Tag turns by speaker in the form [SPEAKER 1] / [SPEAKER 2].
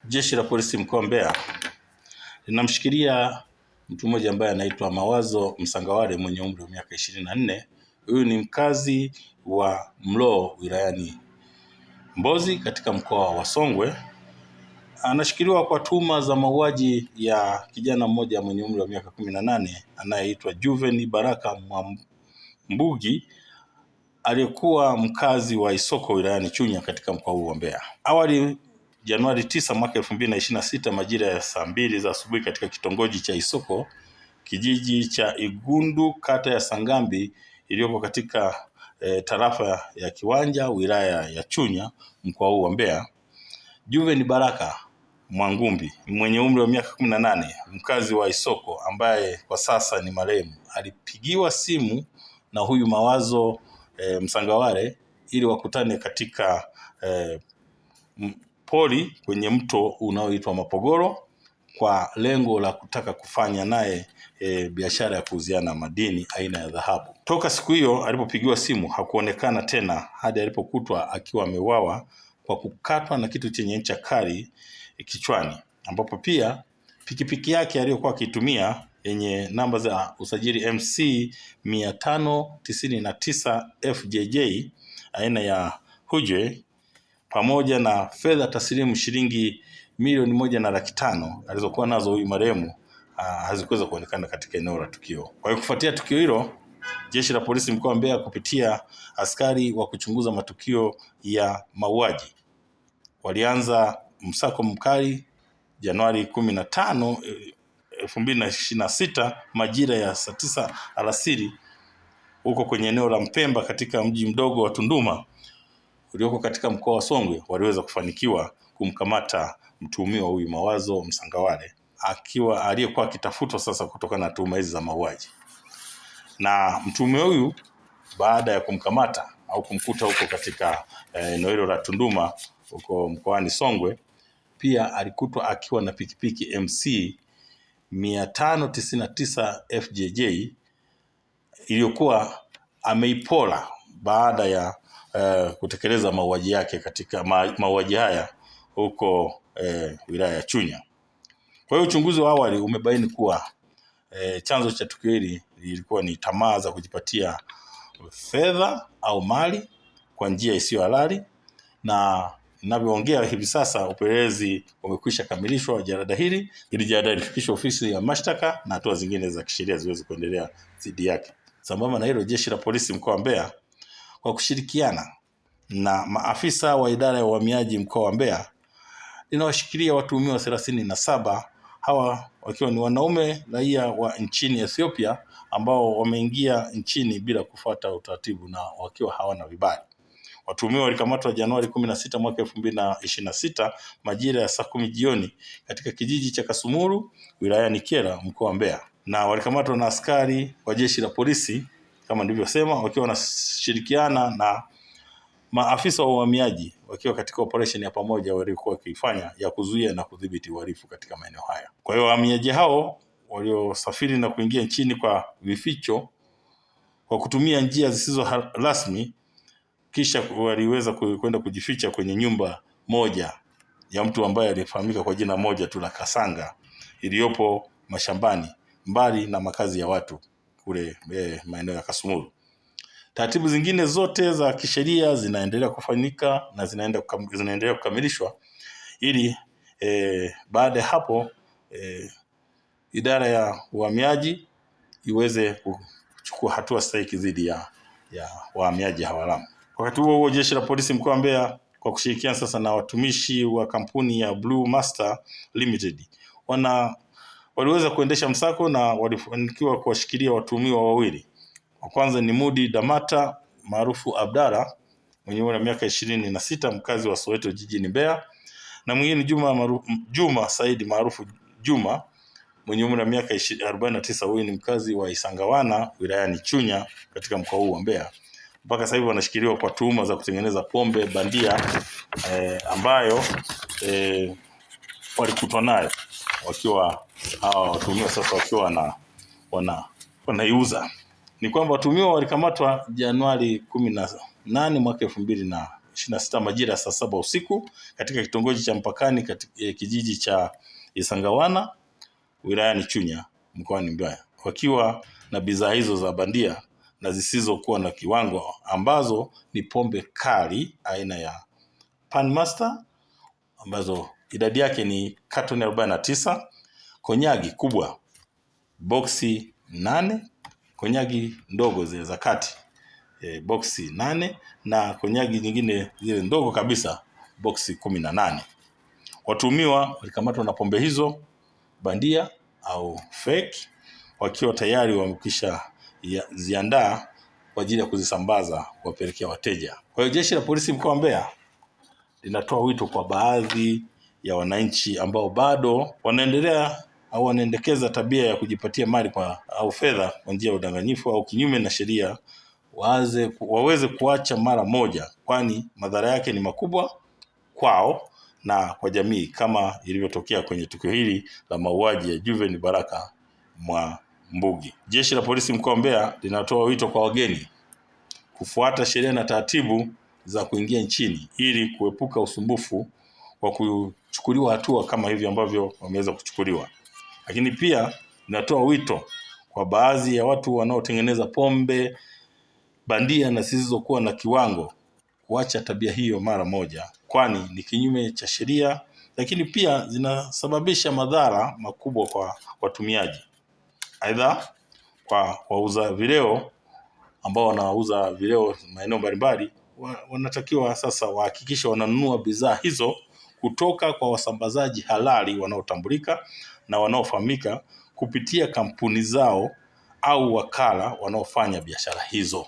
[SPEAKER 1] Jeshi la Polisi mkoa wa Mbeya linamshikilia mtu mmoja ambaye anaitwa Mawazo Msangawale mwenye umri wa miaka 24. Huyu ni mkazi wa Mlowo wilayani Mbozi katika mkoa wa Songwe. Anashikiliwa kwa tuhuma za mauaji ya kijana mmoja mwenye umri wa miaka 18 anayeitwa Juven Baraka Mwambugi aliyekuwa mkazi wa Isoko wilayani Chunya katika mkoa huu wa Mbeya. Awali Januari 9 mwaka 2026 majira ya saa 2 za asubuhi katika kitongoji cha Isoko, kijiji cha Igundu, kata ya Sangambi iliyopo katika tarafa ya Kiwanja, wilaya ya Chunya, mkoa huu wa Mbeya, Juven Baraka Mwangumbi mwenye umri wa miaka 18, mkazi wa Isoko ambaye kwa sasa ni marehemu, alipigiwa simu na huyu Mawazo Msangawale ili wakutane katika pori kwenye mto unaoitwa Mapogoro kwa lengo la kutaka kufanya naye biashara ya kuuziana madini aina ya dhahabu. Toka siku hiyo alipopigiwa simu hakuonekana tena hadi alipokutwa akiwa ameuawa kwa kukatwa na kitu chenye ncha kali kichwani, ambapo pia pikipiki yake aliyokuwa akitumia yenye namba za usajili MC 599 FJJ aina ya Huje pamoja na fedha taslimu shilingi milioni 1.5 alizokuwa nazo huyu marehemu hazikuweza kuonekana katika eneo la tukio. Kwa hiyo kufuatia tukio hilo, Jeshi la Polisi mkoa wa Mbeya kupitia askari wa kuchunguza matukio ya mauaji walianza msako mkali Januari 15, 2026 majira ya saa 9 alasiri huko kwenye eneo la Mpemba katika mji mdogo wa Tunduma ulioko katika mkoa wa Songwe. Waliweza kufanikiwa kumkamata mtuhumiwa huyu Mawazo Msangawale aliyekuwa akitafutwa sasa kutokana na tuhuma hizi za mauaji. Na mtuhumiwa huyu baada ya kumkamata au kumkuta huko katika eneo hilo la Tunduma huko mkoani Songwe, pia alikutwa akiwa na pikipiki MC 599 FJJ iliyokuwa ameipola baada ya kutekeleza mauaji yake katika mauaji haya huko wilaya ya Chunya. Kwa hiyo uchunguzi wa awali umebaini kuwa chanzo cha tukio hili lilikuwa ni tamaa za kujipatia fedha au mali kwa njia isiyo halali, na ninavyoongea hivi sasa upelelezi umekwisha kamilishwa jalada hili ili jalada lifikishwe ofisi ya mashtaka na hatua zingine za kisheria ziweze kuendelea dhidi yake. Sambamba na hilo, Jeshi la Polisi mkoa wa Mbeya kwa kushirikiana na maafisa wa idara ya uhamiaji mkoa wa Mbeya linawashikilia watuhumiwa 37, hawa wakiwa ni wanaume raia wa nchini Ethiopia ambao wameingia nchini bila kufuata utaratibu na wakiwa hawana vibali. Watuhumiwa walikamatwa Januari 16 mwaka 2026 majira ya saa 10 jioni katika kijiji cha Kasumuru wilayani Kyela mkoa wa Mbeya, na walikamatwa na askari wa Jeshi la Polisi kama nilivyosema, wakiwa wanashirikiana na maafisa wa uhamiaji wakiwa katika operation ya pamoja waliokuwa wakifanya ya kuzuia na kudhibiti uhalifu katika maeneo haya. Kwa hiyo wahamiaji hao waliosafiri na kuingia nchini kwa vificho kwa kutumia njia zisizo rasmi, kisha waliweza kwenda kujificha kwenye nyumba moja ya mtu ambaye alifahamika kwa jina moja tu la Kasanga iliyopo mashambani mbali na makazi ya watu kule maeneo ya Kasumuru. Taratibu zingine zote za kisheria zinaendelea kufanyika na zinaendelea kukamilishwa ili baada ya hapo idara ya uhamiaji iweze kuchukua hatua stahiki dhidi ya wahamiaji hawalamu. Wakati huo Jeshi la Polisi mkoa wa Mbeya kwa kushirikiana sasa na watumishi wa kampuni ya Blue Master Limited waliweza kuendesha msako na walifanikiwa kuwashikilia watuhumiwa wawili. Wa kwanza ni Mudi Damata maarufu Abdalla mwenye umri wa miaka 26, mkazi wa Soweto jijini Mbeya, na mwingine Juma Saidi maarufu Juma mwenye umri wa miaka 49. Huyu ni mkazi wa Isangawana wilayani Chunya katika mkoa huu wa Mbeya. Mpaka sasa hivi wanashikiliwa kwa tuhuma za kutengeneza pombe bandia ambayo walikutwa nayo wakiwa hawa watuhumiwa sasa wakiwa wanaiuza. Ni kwamba watuhumiwa walikamatwa Januari 18 mwaka 2026 26 majira ya saa 7 usiku katika kitongoji cha mpakani kijiji cha Isangawana wilayani Chunya mkoani Mbeya, wakiwa na bidhaa hizo za bandia na zisizokuwa na kiwango ambazo ni pombe kali aina ya Pan Master ambazo idadi yake ni katoni 49, konyagi kubwa boksi 8, konyagi ndogo zile za kati boksi 8 na konyagi nyingine zile ndogo kabisa boksi 18. Watuhumiwa walikamatwa na pombe hizo bandia au fake wakiwa tayari wamekwisha ziandaa kwa ajili ya kuzisambaza kuwapelekea wateja. Kwa hiyo Jeshi la Polisi mkoa wa Mbeya linatoa wito kwa baadhi ya wananchi ambao bado wanaendelea au wanaendekeza tabia ya kujipatia mali au fedha kwa njia ya udanganyifu au kinyume na sheria waweze kuacha mara moja, kwani madhara yake ni makubwa kwao na kwa jamii, kama ilivyotokea kwenye tukio hili la mauaji ya Juven Baraka Mwambugi. Jeshi la Polisi mkoa wa Mbeya linatoa wito kwa wageni kufuata sheria na taratibu za kuingia nchini ili kuepuka usumbufu wa kuchukuliwa hatua kama hivi ambavyo wameweza kuchukuliwa. Lakini pia linatoa wito kwa baadhi ya watu wanaotengeneza pombe bandia na zisizokuwa na kiwango kuacha tabia hiyo mara moja, kwani ni kinyume cha sheria, lakini pia zinasababisha madhara makubwa kwa watumiaji. Aidha, kwa wauza vileo ambao wanauza vileo maeneo mbalimbali, wanatakiwa sasa wahakikishe wananunua bidhaa hizo kutoka kwa wasambazaji halali wanaotambulika na wanaofahamika kupitia kampuni zao au wakala wanaofanya biashara hizo.